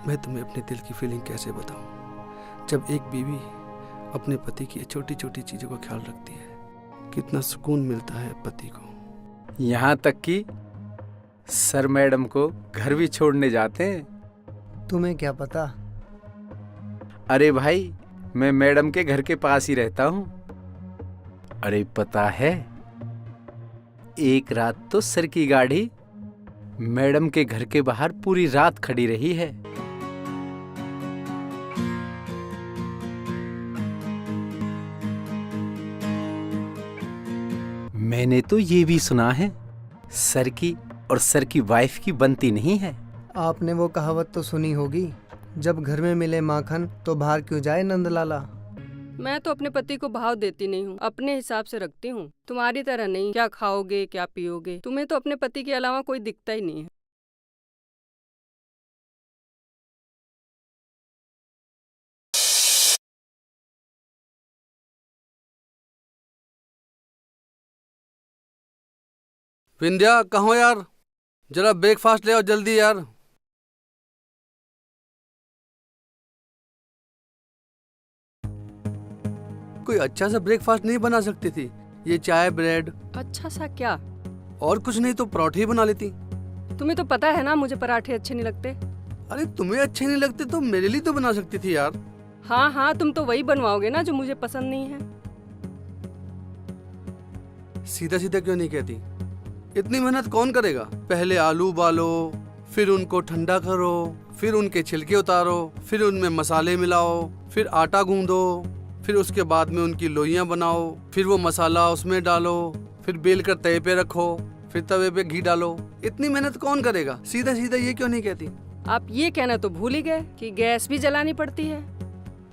मैं तुम्हें अपने दिल की फीलिंग कैसे बताऊं। जब एक बीवी अपने पति की छोटी छोटी चीजों का ख्याल रखती है, कितना सुकून मिलता है पति को। यहाँ तक कि सर मैडम को घर भी छोड़ने जाते हैं। तुम्हें क्या पता? अरे भाई, मैं मैडम के घर के पास ही रहता हूँ। अरे पता है, एक रात तो सर की गाड़ी मैडम के घर के बाहर पूरी रात खड़ी रही है। मैंने तो ये भी सुना है, सर की और सर की वाइफ की बनती नहीं है। आपने वो कहावत तो सुनी होगी, जब घर में मिले माखन तो बाहर क्यों जाए नंदलाला। मैं तो अपने पति को भाव देती नहीं हूँ, अपने हिसाब से रखती हूँ। तुम्हारी तरह नहीं, क्या खाओगे क्या पियोगे। तुम्हें तो अपने पति के अलावा कोई दिखता ही नहीं है। विंध्या, कहो यार, जरा ब्रेकफास्ट ले आओ जल्दी यार। कोई अच्छा सा ब्रेकफास्ट नहीं बना सकती थी? ये चाय ब्रेड। अच्छा सा क्या? और कुछ नहीं तो पराठे ही बना लेती। तुम्हें तो पता है ना मुझे पराठे अच्छे नहीं लगते। अरे तुम्हें अच्छे नहीं लगते तो मेरे लिए तो बना सकती थी यार। हाँ हाँ, तुम तो वही बनवाओगे ना जो मुझे पसंद नहीं है। सीधा सीधा क्यों नहीं कहती? इतनी मेहनत कौन करेगा? पहले आलू उबालो, फिर उनको ठंडा करो, फिर उनके छिलके उतारो, फिर उनमें मसाले मिलाओ, फिर आटा गूंदो, फिर उसके बाद में उनकी लोइयां बनाओ, फिर वो मसाला उसमें डालो, फिर बेल कर तवे पे रखो, फिर तवे पे घी डालो। इतनी मेहनत कौन करेगा? सीधा सीधा ये क्यों नहीं कहती? आप ये कहना तो भूल ही गए कि गैस भी जलानी पड़ती है।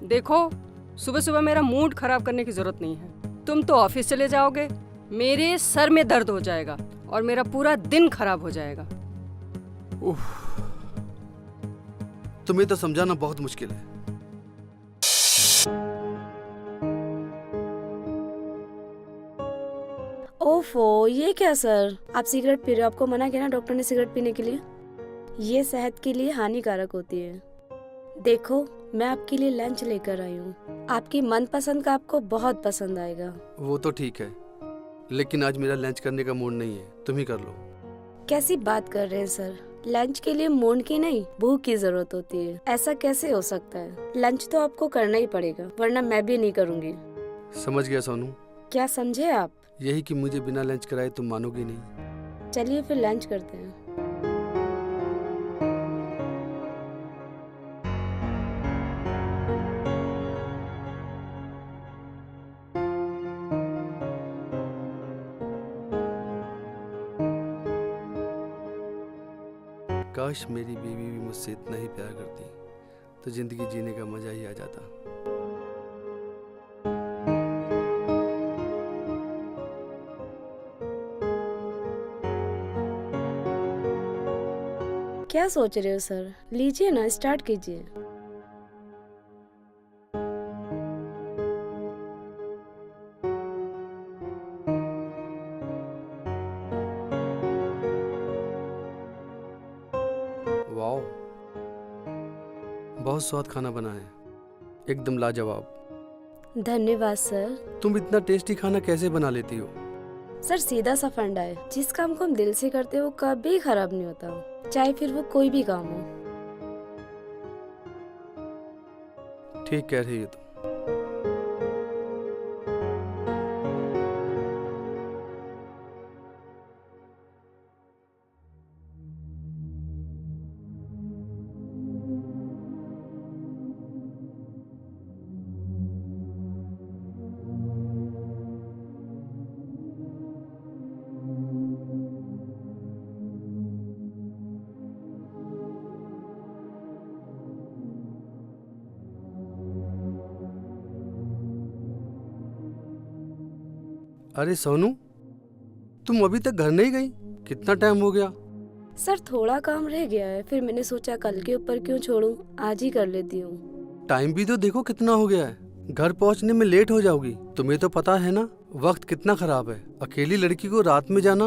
देखो, सुबह सुबह मेरा मूड खराब करने की जरूरत नहीं है। तुम तो ऑफिस चले जाओगे, मेरे सर में दर्द हो जाएगा और मेरा पूरा दिन खराब हो जाएगा। तुम्हें तो समझाना बहुत मुश्किल है। ओफो, ये क्या सर, आप सिगरेट पी रहे हो? आपको मना किया ना डॉक्टर ने सिगरेट पीने के लिए। ये सेहत के लिए हानिकारक होती है। देखो, मैं आपके लिए लंच लेकर आई हूँ, आपकी मनपसंद का आपको बहुत पसंद आएगा। वो तो ठीक है, लेकिन आज मेरा लंच करने का मूड नहीं है, तुम ही कर लो। कैसी बात कर रहे हैं सर? लंच के लिए मूड की नहीं, भूख की जरूरत होती है। ऐसा कैसे हो सकता है? लंच तो आपको करना ही पड़ेगा, वरना मैं भी नहीं करूँगी। समझ गया सोनू। क्या समझे आप? यही कि मुझे बिना लंच कराए तुम मानोगी नहीं। चलिए फिर लंच करते हैं। काश मेरी बीवी भी मुझसे इतना ही प्यार करती तो जिंदगी जीने का मजा ही आ जाता। क्या सोच रहे हो सर? लीजिए ना, स्टार्ट कीजिए। वाओ, बहुत स्वाद खाना बना है, एकदम लाजवाब। धन्यवाद सर। तुम इतना टेस्टी खाना कैसे बना लेती हो? सर सीधा सा फंडा है, जिस काम को हम दिल से करते हैं वो कभी खराब नहीं होता, चाहे फिर वो कोई भी काम हो। ठीक कह रही हो तुम। अरे सोनू, तुम अभी तक घर नहीं गई? कितना टाइम हो गया? सर थोड़ा काम रह गया है, फिर मैंने सोचा कल के ऊपर क्यों छोड़ूं, आज ही कर लेती हूँ। टाइम भी तो देखो कितना हो गया है, घर पहुँचने में लेट हो जाओगी। तुम्हें तो पता है ना वक्त कितना खराब है, अकेली लड़की को रात में जाना।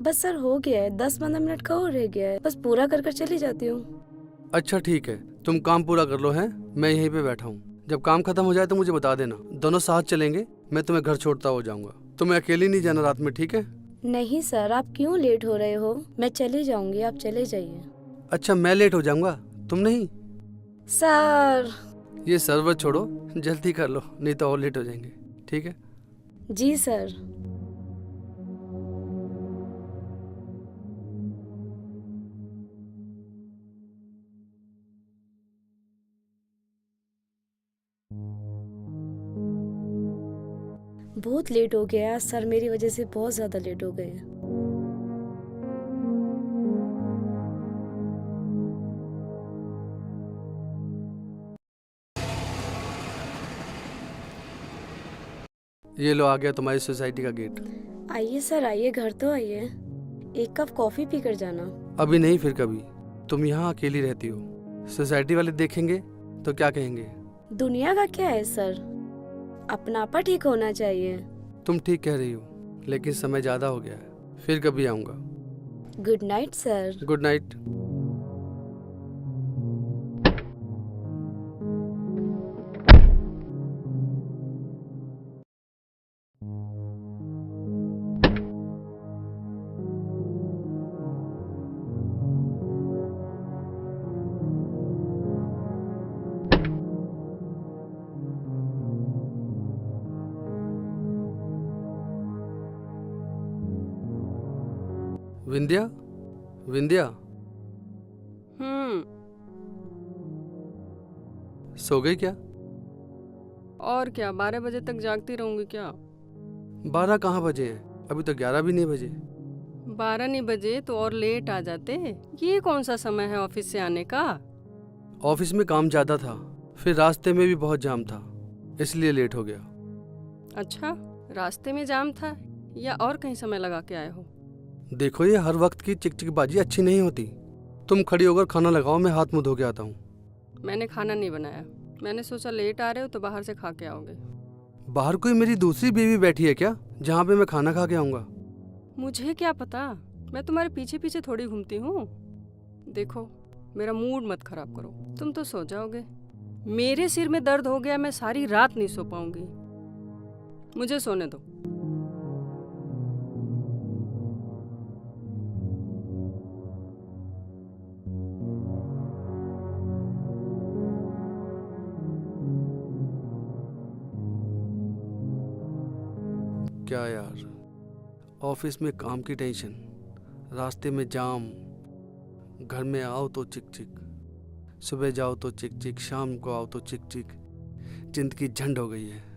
बस सर हो गया है, 10-15 मिनट का और रह गया है, बस पूरा कर कर चली जाती हूँ। अच्छा ठीक है, तुम काम पूरा कर लो, है मैं यहीं पे बैठा हूँ। जब काम खत्म हो जाए तो मुझे बता देना, दोनों साथ चलेंगे। मैं तुम्हें घर छोड़ता हो जाऊंगा। तुम्हें अकेली नहीं जाना रात में, ठीक है? नहीं सर, आप क्यों लेट हो रहे हो? मैं चली जाऊंगी, आप चले जाइए। अच्छा मैं लेट हो जाऊंगा, तुम नहीं? सर। ये सर्वर छोड़ो, जल्दी कर लो नहीं तो और लेट हो जाएंगे, ठीक है? जी सर। बहुत लेट हो गया सर, मेरी वजह से बहुत ज्यादा लेट हो गए। ये लो आ गया तुम्हारी सोसाइटी का गेट। आइए सर, आइए, घर तो आइए। एक कप कॉफी पी कर जाना। अभी नहीं, फिर कभी। तुम यहाँ अकेली रहती हो, सोसाइटी वाले देखेंगे तो क्या कहेंगे? दुनिया का क्या है सर, अपनापा ठीक होना चाहिए। तुम ठीक कह रही हो, लेकिन समय ज्यादा हो गया है, फिर कभी आऊंगा। Good night sir. Good night. Vindhya, Vindhya, सो गई क्या? और क्या, 12 बजे तक जागती रहूंगी क्या? 12 कहाँ बजे हैं? अभी तो 11 भी नहीं बजे। 12 नहीं बजे तो और लेट आ जाते। ये कौन सा समय है ऑफिस से आने का? ऑफिस में काम ज्यादा था, फिर रास्ते में भी बहुत जाम था, इसलिए लेट हो गया। अच्छा, रास्ते में जाम था या और कहीं समय लगा के आए हो? देखो ये हर वक्त की चिकचिकबाजी अच्छी नहीं होती। तुम खड़ी होकर खाना लगाओ, मैं हाथ मुंह धो के आता हूँ। मैंने खाना नहीं बनाया, मैंने सोचा लेट आ रहे हो तो बाहर से खा के आओगे। बाहर कोई मेरी दूसरी बीवी बैठी है क्या, जहाँ पे मैं खाना खा के आऊंगा? मुझे क्या पता, मैं तुम्हारे पीछे पीछे थोड़ी घूमती हूँ। देखो, मेरा मूड मत खराब करो, तुम तो सो जाओगे। मेरे सिर में दर्द हो गया, मैं सारी रात नहीं सो पाऊंगी। मुझे सोने दो। क्या यार, ऑफिस में काम की टेंशन, रास्ते में जाम, घर में आओ तो चिक चिक, सुबह जाओ तो चिक चिक, शाम को आओ तो चिक चिक, जिंदगी झंड हो गई है।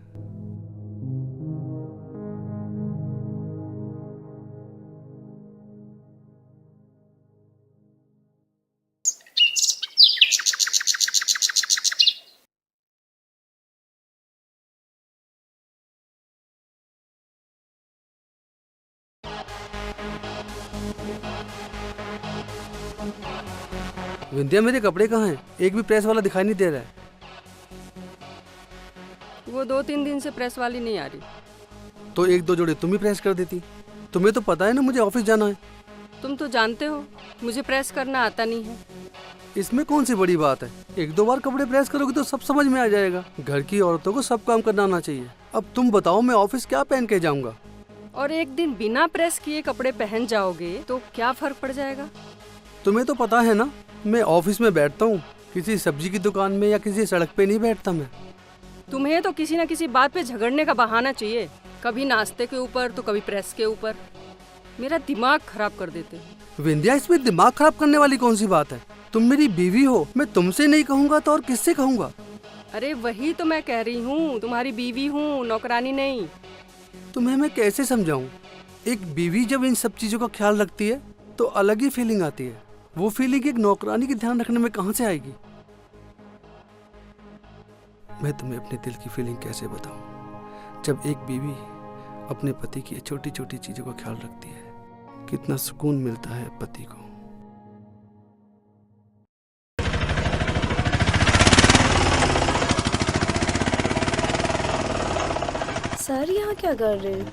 विंध्या, मेरे कपड़े कहाँ हैं? एक भी प्रेस वाला दिखाई नहीं दे रहा है। वो 2-3 दिन से प्रेस वाली नहीं आ रही। तो एक दो जोड़े तुम ही प्रेस कर देती। तुम्हें तो पता है ना मुझे ऑफिस जाना है। तुम तो जानते हो मुझे प्रेस करना आता नहीं है। इसमें कौन सी बड़ी बात है, एक दो बार कपड़े प्रेस करोगे तो सब समझ में आ जाएगा। घर की औरतों को सब काम करना आना चाहिए। अब तुम बताओ मैं ऑफिस क्या पहन के जाऊंगा? और एक दिन बिना प्रेस किए कपड़े पहन जाओगे तो क्या फर्क पड़ जाएगा? तुम्हें तो पता है ना, मैं ऑफिस में बैठता हूँ, किसी सब्जी की दुकान में या किसी सड़क पे नहीं बैठता मैं। तुम्हें तो किसी न किसी बात पे झगड़ने का बहाना चाहिए, कभी नाश्ते के ऊपर तो कभी प्रेस के ऊपर। मेरा दिमाग खराब कर देते हो। विंध्या, इसमें दिमाग खराब करने वाली कौन सी बात है? तुम मेरी बीवी हो, मैं तुमसे नहीं कहूँगा तो और किससे कहूँगा? अरे वही तो मैं कह रही हूँ, तुम्हारी बीवी हूँ, नौकरानी नहीं। तुम्हें मैं कैसे समझाऊं? एक बीवी जब इन सब चीजों का ख्याल रखती है तो अलग ही फीलिंग आती है। वो फीलिंग एक नौकरानी की ध्यान रखने में कहां से आएगी? मैं तुम्हें अपने दिल की फीलिंग कैसे बताऊं? जब एक बीवी अपने पति की छोटी छोटी चीजों का ख्याल रखती है, कितना सुकून मिलता है पति को। सर यहाँ क्या कर रहे हैं?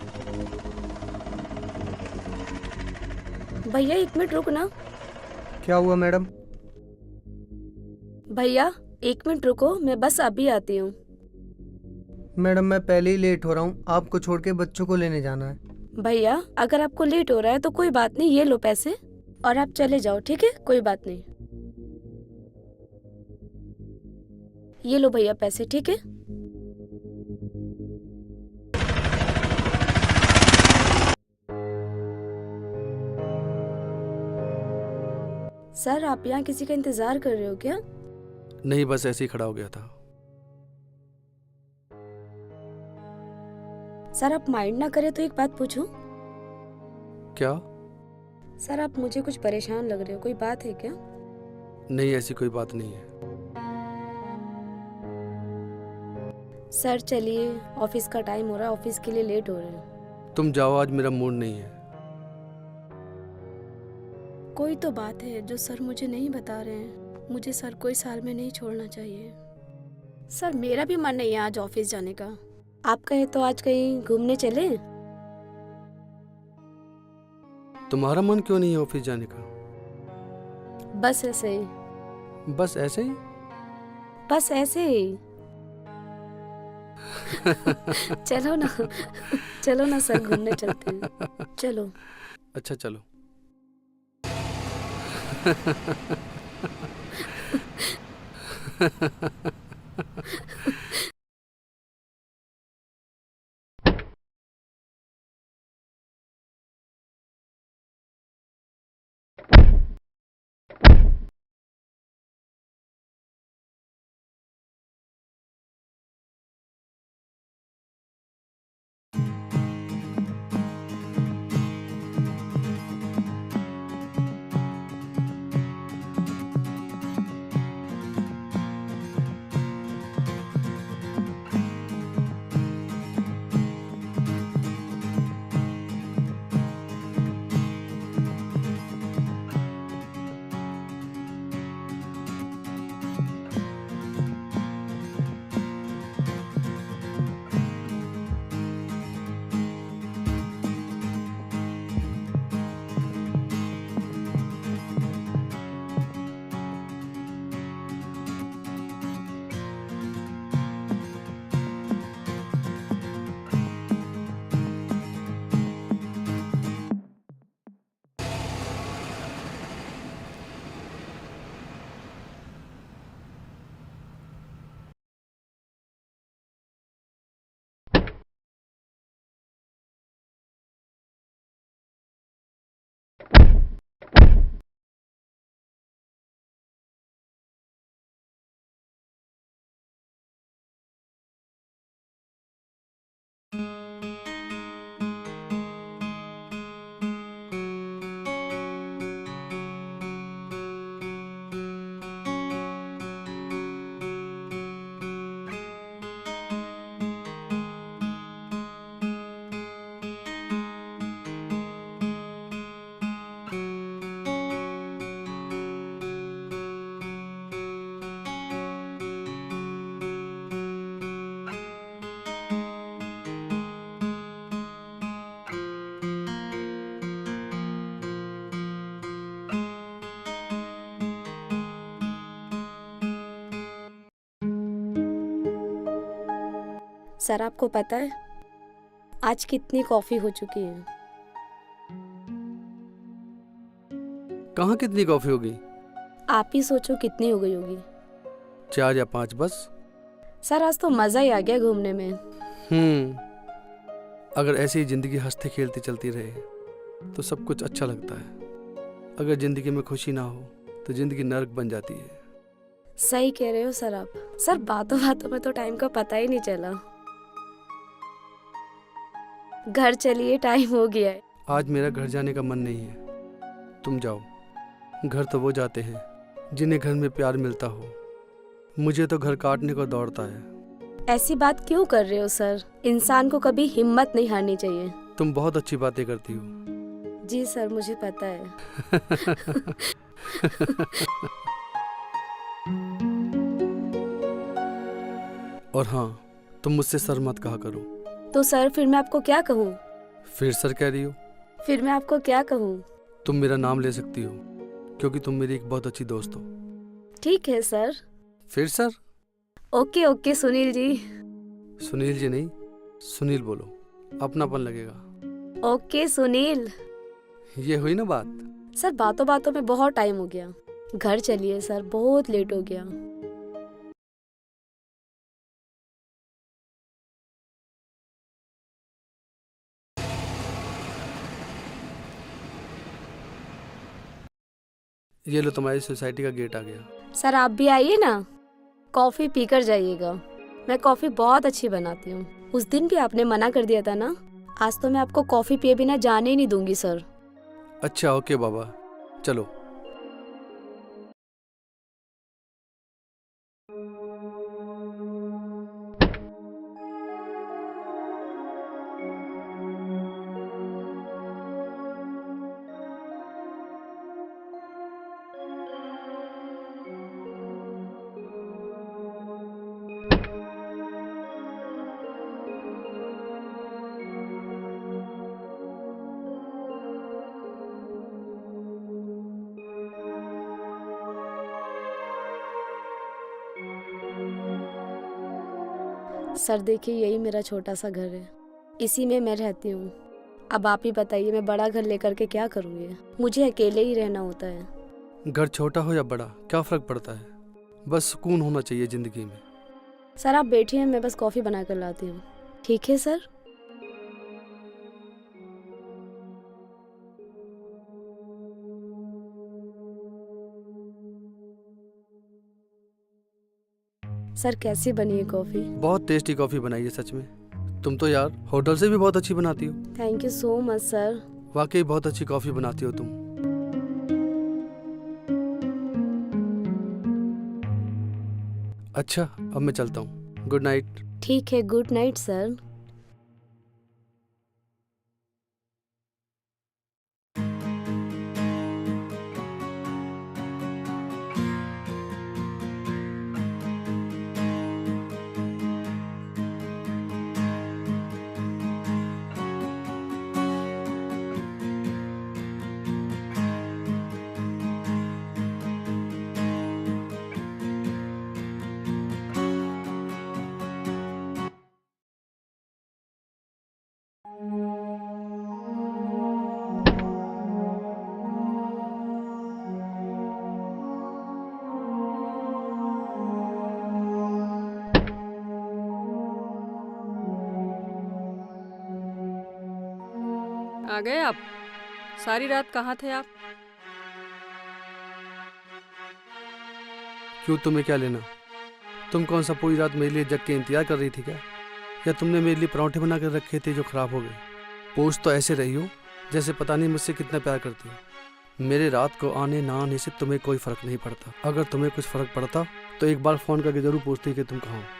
भैया 1 मिनट रुक ना। क्या हुआ मैडम? भैया 1 मिनट रुको, मैं बस अभी आती हूँ। मैडम मैं पहले ही लेट हो रहा हूँ, आपको छोड़ के बच्चों को लेने जाना है। भैया अगर आपको लेट हो रहा है तो कोई बात नहीं, ये लो पैसे और आप चले जाओ, ठीक है? कोई बात नहीं। ये लो भैया पैसे, ठीक है? सर आप यहाँ किसी का इंतजार कर रहे हो क्या? नहीं, बस ऐसे ही खड़ा हो गया था। सर आप माइंड ना करें तो एक बात पूछूं? क्या? सर आप मुझे कुछ परेशान लग रहे हो, कोई बात है क्या? नहीं, ऐसी कोई बात नहीं है। सर चलिए, ऑफिस का टाइम हो रहा है, ऑफिस के लिए लेट हो रहे हैं। तुम जाओ, आज मेरा मूड नहीं है। कोई तो बात है जो सर मुझे नहीं बता रहे हैं। मुझे सर को इस हाल में नहीं छोड़ना चाहिए। सर मेरा भी मन नहीं है आज ऑफिस जाने का। आप कहे तो आज कहीं घूमने चले? तुम्हारा मन क्यों नहीं है ऑफिस जाने का? बस ऐसे ही। बस ऐसे ही? बस ऐसे ही। चलो ना, चलो ना सर, घूमने चलते हैं, चलो। अच्छा चलो। सर आपको पता है आज कितनी कॉफी हो चुकी है? कहाँ कितनी कॉफी होगी? आप ही सोचो कितनी हो गई होगी। 4 या 5 बस। सर आज तो मजा ही आ गया घूमने में। अगर ऐसी ही जिंदगी हंसते खेलते चलती रहे तो सब कुछ अच्छा लगता है। अगर जिंदगी में खुशी ना हो तो जिंदगी नर्क बन जाती है। सही कह रहे हो सर आप। सर बातों बातों में तो टाइम का पता ही नहीं चला। घर चलिए, टाइम हो गया है। आज मेरा घर जाने का मन नहीं है, तुम जाओ। घर तो वो जाते हैं जिन्हें घर में प्यार मिलता हो। मुझे तो घर काटने को दौड़ता है। ऐसी बात क्यों कर रहे हो सर? इंसान को कभी हिम्मत नहीं हारनी चाहिए। तुम बहुत अच्छी बातें करती हो। जी सर, मुझे पता है। और हाँ, तुम मुझसे सर मत कहा करो। तो सर फिर मैं आपको क्या कहूँ? फिर सर कह रही हो? फिर मैं आपको क्या कहूँ? तुम मेरा नाम ले सकती हो क्योंकि तुम मेरी एक बहुत अच्छी दोस्त हो। ठीक है सर, फिर sir? Okay okay Sunil ji. Sunil ji नहीं, सुनील बोलो, अपनापन लगेगा। ओके सुनील। ये हुई ना बात। सर बातों बातों में बहुत टाइम हो गया, घर चलिए सर, बहुत लेट हो गया। ये लो, तुम्हारी सोसाइटी का गेट आ गया। सर आप भी आइए ना, कॉफी पीकर जाइएगा। मैं कॉफी बहुत अच्छी बनाती हूँ। उस दिन भी आपने मना कर दिया था ना, आज तो मैं आपको कॉफी पिए बिना जाने ही नहीं दूंगी सर। अच्छा ओके बाबा, चलो। सर देखिए, यही मेरा छोटा सा घर है, इसी में मैं रहती हूँ। अब आप ही बताइए, मैं बड़ा घर लेकर के क्या करूँगी? मुझे अकेले ही रहना होता है। घर छोटा हो या बड़ा क्या फर्क पड़ता है, बस सुकून होना चाहिए जिंदगी में। सर आप बैठिए, मैं बस कॉफ़ी बना कर लाती हूँ। ठीक है सर। सर कैसी बनी है कॉफ़ी? बहुत टेस्टी कॉफी बनाई है सच में। तुम तो यार होटल से भी बहुत अच्छी बनाती हो। Thank you so much sir. वाकई बहुत अच्छी कॉफी बनाती हो तुम। अच्छा अब मैं चलता हूँ, गुड नाइट। ठीक है, गुड नाइट सर। आ गए आप? सारी रात कहाँ थे आप? क्यों, तुम्हें क्या लेना? तुम कौन सा पूरी रात मेरे लिए जग के इंतजार कर रही थी क्या? या तुमने मेरे लिए पराठे बना कर रखे थे जो खराब हो गए? पूछ तो ऐसे रही हो जैसे पता नहीं मुझसे कितना प्यार करती हो। मेरे रात को आने ना आने से तुम्हें कोई फर्क नहीं पड़ता। अगर तुम्हें कुछ फर्क पड़ता तो एक बार फोन करके जरूर पूछती कि तुम कहाँ हो।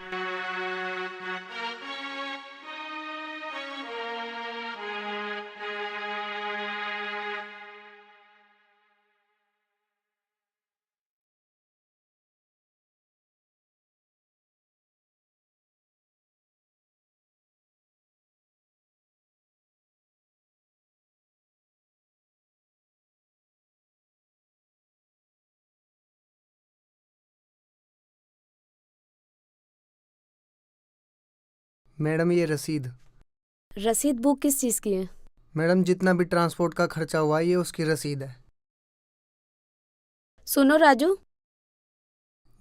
मैडम ये रसीद। रसीद बुक किस चीज़ की है? मैडम जितना भी ट्रांसपोर्ट का खर्चा हुआ ये उसकी रसीद है। सुनो राजू,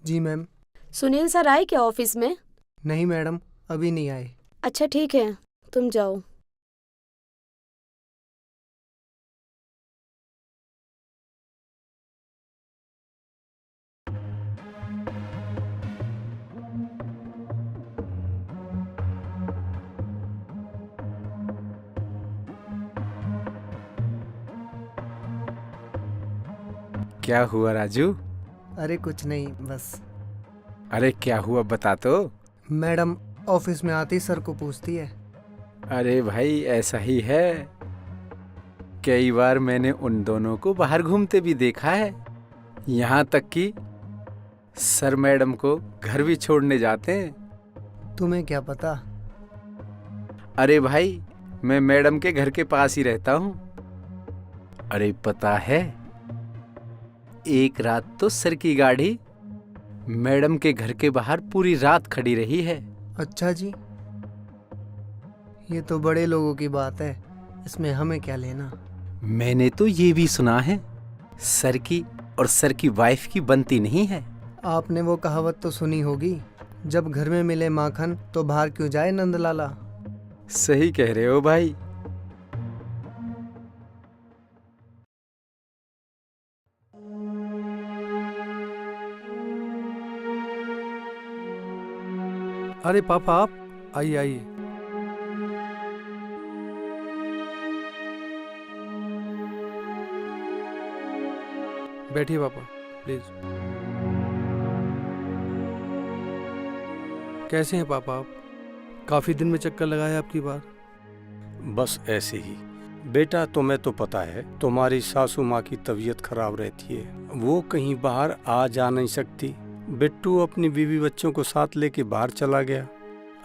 जी मैम। सुनील सर आए क्या ऑफिस में? नहीं मैडम, अभी नहीं आए। अच्छा ठीक है, तुम जाओ। क्या हुआ राजू? अरे कुछ नहीं, बस। अरे क्या हुआ बता तो। मैडम ऑफिस में आती सर को पूछती है। अरे भाई ऐसा ही है, कई बार मैंने उन दोनों को बाहर घूमते भी देखा है। यहाँ तक कि सर मैडम को घर भी छोड़ने जाते हैं। तुम्हें क्या पता? अरे भाई मैं मैडम के घर के पास ही रहता हूँ। अरे पता है, एक रात तो सर की गाड़ी मैडम के घर के बाहर पूरी रात खड़ी रही है। अच्छा जी, ये तो बड़े लोगों की बात है, इसमें हमें क्या लेना। मैंने तो ये भी सुना है सर की और सर की वाइफ की बनती नहीं है। आपने वो कहावत तो सुनी होगी, जब घर में मिले माखन तो बाहर क्यों जाए नंदलाला। सही कह रहे हो भाई। अरे पापा, आप आइए आइए। बैठिए पापा, प्लीज। कैसे हैं पापा आप? काफी दिन में चक्कर लगाया आपकी बार। बस ऐसे ही बेटा, तुम्हें तो पता है तुम्हारी सासू माँ की तबीयत खराब रहती है, वो कहीं बाहर आ जा नहीं सकती। बिट्टू अपनी बीवी बच्चों को साथ लेके बाहर चला गया।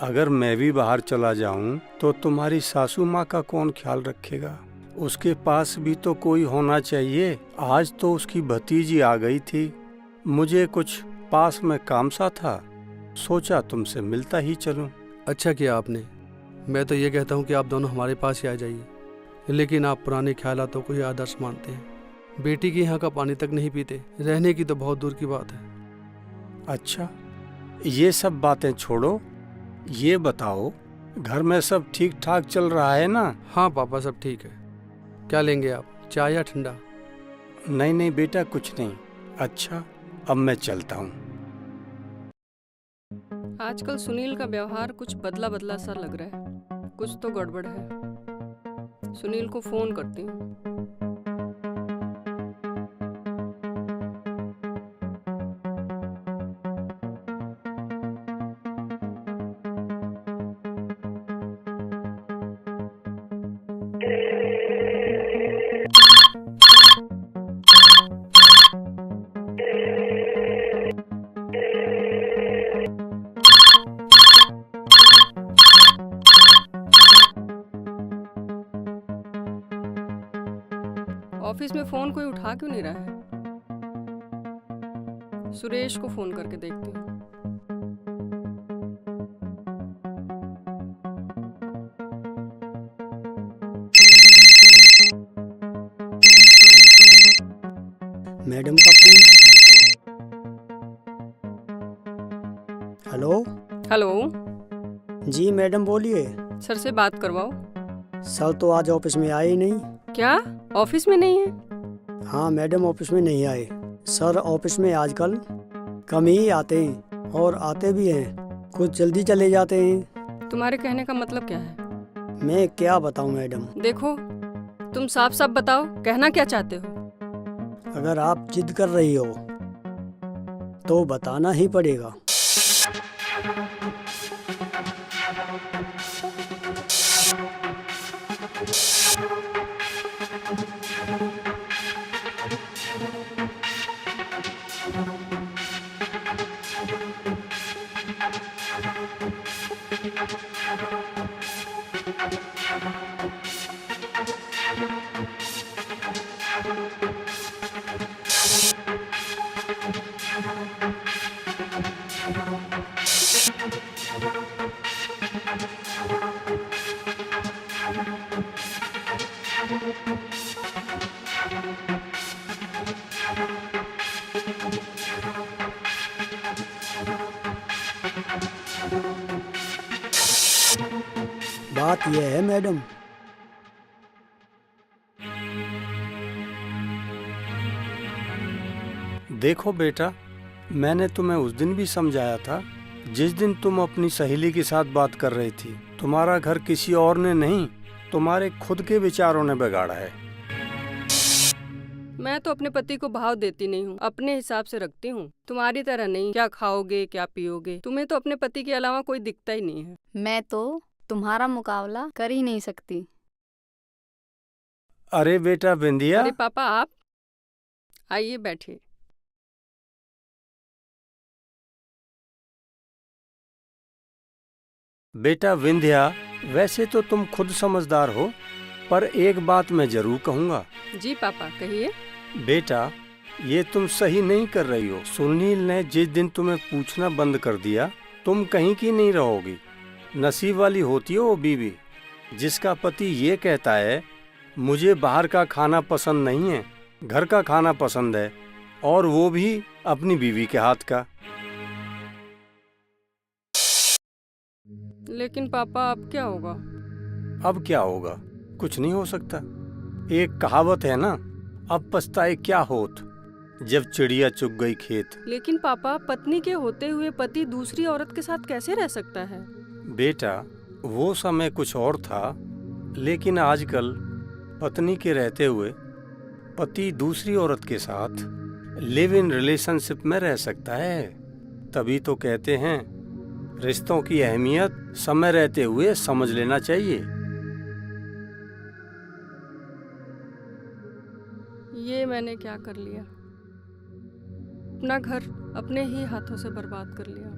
अगर मैं भी बाहर चला जाऊं तो तुम्हारी सासू माँ का कौन ख्याल रखेगा? उसके पास भी तो कोई होना चाहिए। आज तो उसकी भतीजी आ गई थी, मुझे कुछ पास में काम सा था, सोचा तुमसे मिलता ही चलूं। अच्छा किया आपने। मैं तो ये कहता हूँ कि आप दोनों हमारे पास ही आ जाइए, लेकिन आप पुराने ख्यालातों को ही आदर्श मानते हैं। बेटी के यहाँ का पानी तक नहीं पीते, रहने की तो बहुत दूर की बात है। अच्छा, ये सब बातें छोड़ो, ये बताओ घर में सब ठीक ठाक चल रहा है ना? हाँ पापा, सब ठीक है। क्या लेंगे आप, चाय या ठंडा? नहीं नहीं बेटा, कुछ नहीं। अच्छा, अब मैं चलता हूँ। आजकल सुनील का व्यवहार कुछ बदला बदला सा लग रहा है, कुछ तो गड़बड़ है। सुनील को फोन करती हूँ। ऑफिस में फोन कोई उठा क्यों नहीं रहा है? सुरेश को फोन करके देखती हूँ। मैडम का फोन। हेलो। हेलो, जी मैडम बोलिए। सर से बात करवाओ। सर तो आज ऑफिस में आए ही नहीं। क्या ऑफिस में नहीं है? हाँ मैडम, ऑफिस में नहीं आए। सर ऑफिस में आजकल कम ही आते हैं, और आते भी हैं कुछ जल्दी चले जाते हैं। तुम्हारे कहने का मतलब क्या है? मैं क्या बताऊं मैडम। देखो, तुम साफ साफ बताओ, कहना क्या चाहते हो? अगर आप जिद कर रही हो तो बताना ही पड़ेगा। बात यह है मैडम, देखो बेटा, मैंने तुम्हें उस दिन भी समझाया था, जिस दिन तुम अपनी सहेली के साथ बात कर रही थी। तुम्हारा घर किसी और ने नहीं, तुम्हारे खुद के विचारों ने बिगाड़ा है। मैं तो अपने पति को भाव देती नहीं हूँ, अपने हिसाब से रखती हूँ। तुम्हारी तरह नहीं, क्या खाओगे क्या पियोगे। तुम्हें तो अपने पति के अलावा कोई दिखता ही नहीं है। मैं तो तुम्हारा मुकाबला कर ही नहीं सकती। अरे बेटा बिंदिया। अरे पापा, आप आइए, बैठिए। बेटा विंध्या, वैसे तो तुम खुद समझदार हो, पर एक बात मैं जरूर कहूँगा। जी पापा, कहिए। बेटा, ये तुम सही नहीं कर रही हो। सुनील ने जिस दिन तुम्हें पूछना बंद कर दिया, तुम कहीं की नहीं रहोगी। नसीब वाली होती है वो बीवी जिसका पति ये कहता है मुझे बाहर का खाना पसंद नहीं है, घर का खाना पसंद है, और वो भी अपनी बीवी के हाथ का। लेकिन पापा अब क्या होगा? अब क्या होगा? कुछ नहीं हो सकता। एक कहावत है ना, अब पछताए क्या होत, जब चिड़िया चुग गई खेत। लेकिन पापा, पत्नी के होते हुए पति दूसरी औरत के साथ कैसे रह सकता है? बेटा, वो समय कुछ और था, लेकिन आजकल पत्नी के रहते हुए पति दूसरी औरत के साथ लिव इन रिलेशनशिप में रह सकता है। तभी तो कहते हैं रिश्तों की अहमियत समय रहते हुए समझ लेना चाहिए। ये मैंने क्या कर लिया? अपना घर अपने ही हाथों से बर्बाद कर लिया।